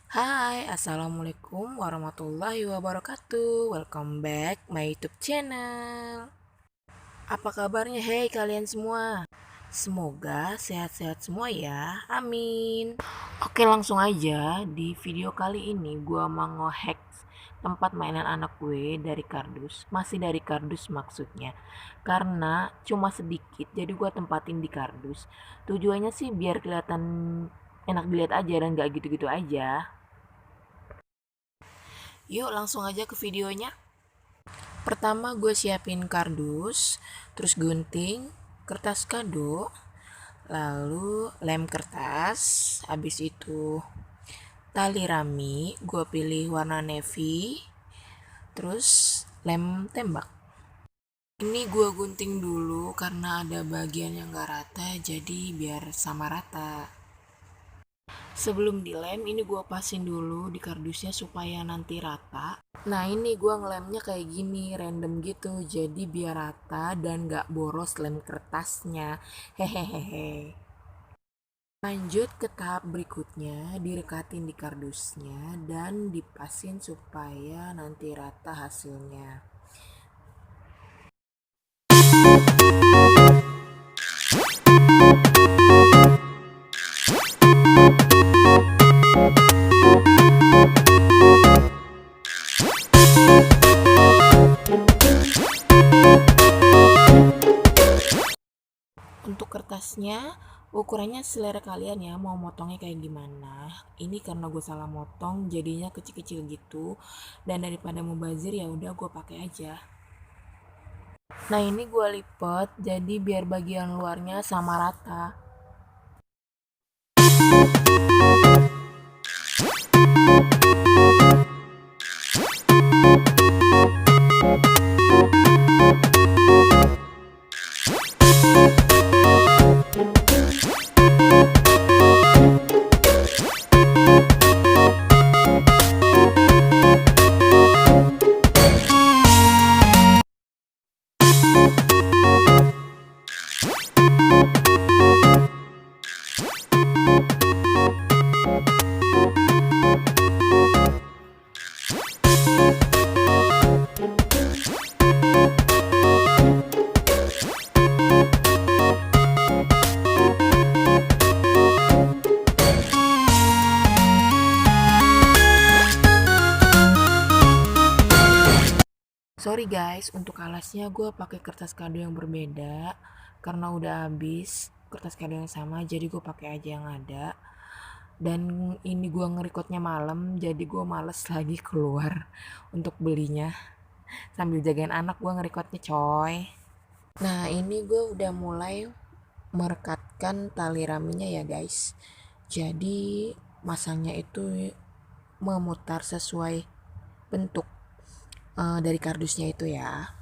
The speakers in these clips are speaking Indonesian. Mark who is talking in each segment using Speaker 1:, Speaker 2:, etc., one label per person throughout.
Speaker 1: Hai, Assalamualaikum warahmatullahi wabarakatuh. Welcome back my YouTube channel. Apa kabarnya? Hey kalian semua. Semoga sehat-sehat semua ya. Amin. Oke, langsung aja. Di video kali ini gua mau nge-hack tempat mainan anak gue dari kardus. Masih dari kardus maksudnya. Karena cuma sedikit, jadi gua tempatin di kardus. Tujuannya sih biar kelihatan enak dilihat aja dan gak gitu-gitu aja. Yuk langsung aja ke videonya. Pertama gue siapin kardus, terus gunting, kertas kado, lalu lem kertas, habis itu tali rami, gue pilih warna navy, terus lem tembak. Ini gue gunting dulu karena ada bagian yang gak rata, jadi biar sama rata. Sebelum dilem, ini gue pasin dulu di kardusnya supaya nanti rata. Nah ini gue ngelemnya kayak gini, random gitu. Jadi biar rata dan gak boros lem kertasnya. Hehehehe. Lanjut ke tahap berikutnya, direkatin di kardusnya dan dipasin supaya nanti rata hasilnya. Untuk kertasnya, ukurannya selera kalian ya, mau motongnya kayak gimana. Ini karena gue salah motong, jadinya kecil-kecil gitu. Dan daripada mubazir ya udah gue pakai aja. Nah ini gue lipet, jadi biar bagian luarnya sama rata. Sorry guys, untuk alasnya gue pakai kertas kado yang berbeda karena udah habis kertas kado yang sama, jadi gue pakai aja yang ada. Dan ini gue ngerekodnya malam, jadi gue males lagi keluar untuk belinya. Sambil jagain anak gue ngerekodnya coy. Nah ini gue udah mulai merekatkan tali raminya ya guys. Jadi masangnya itu memutar sesuai bentuk dari kardusnya itu ya.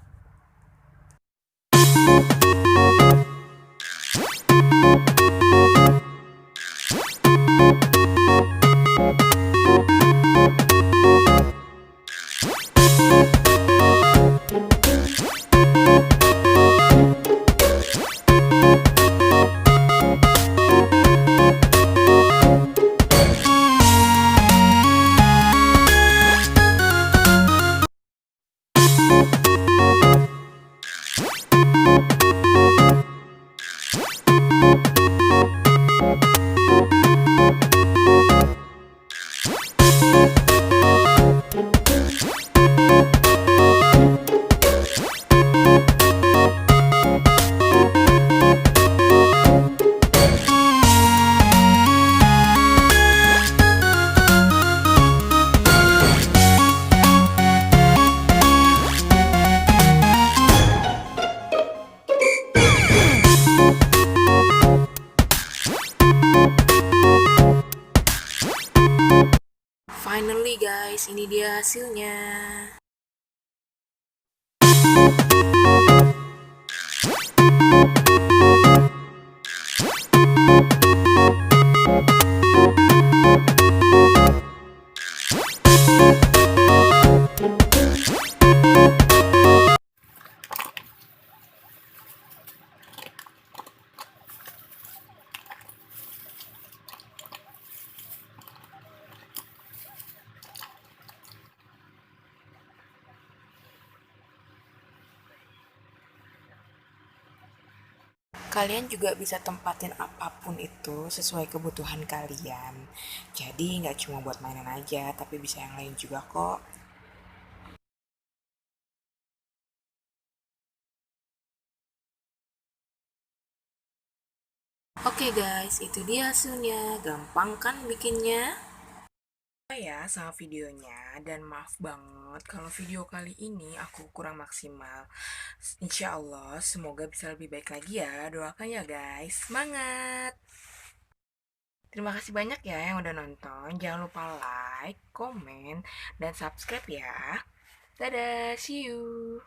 Speaker 1: Finally guys, ini dia hasilnya. Kalian juga bisa tempatin apapun itu sesuai kebutuhan kalian. Jadi nggak cuma buat mainan aja, tapi bisa yang lain juga kok. Oke guys, itu dia hasilnya. Gampang kan bikinnya? Ya sama videonya, dan maaf banget kalau video kali ini aku kurang maksimal. Insya Allah semoga bisa lebih baik lagi ya. Doakan ya guys. Semangat. Terima kasih banyak ya yang udah nonton. Jangan lupa like, komen, dan subscribe ya. Dadah, see you.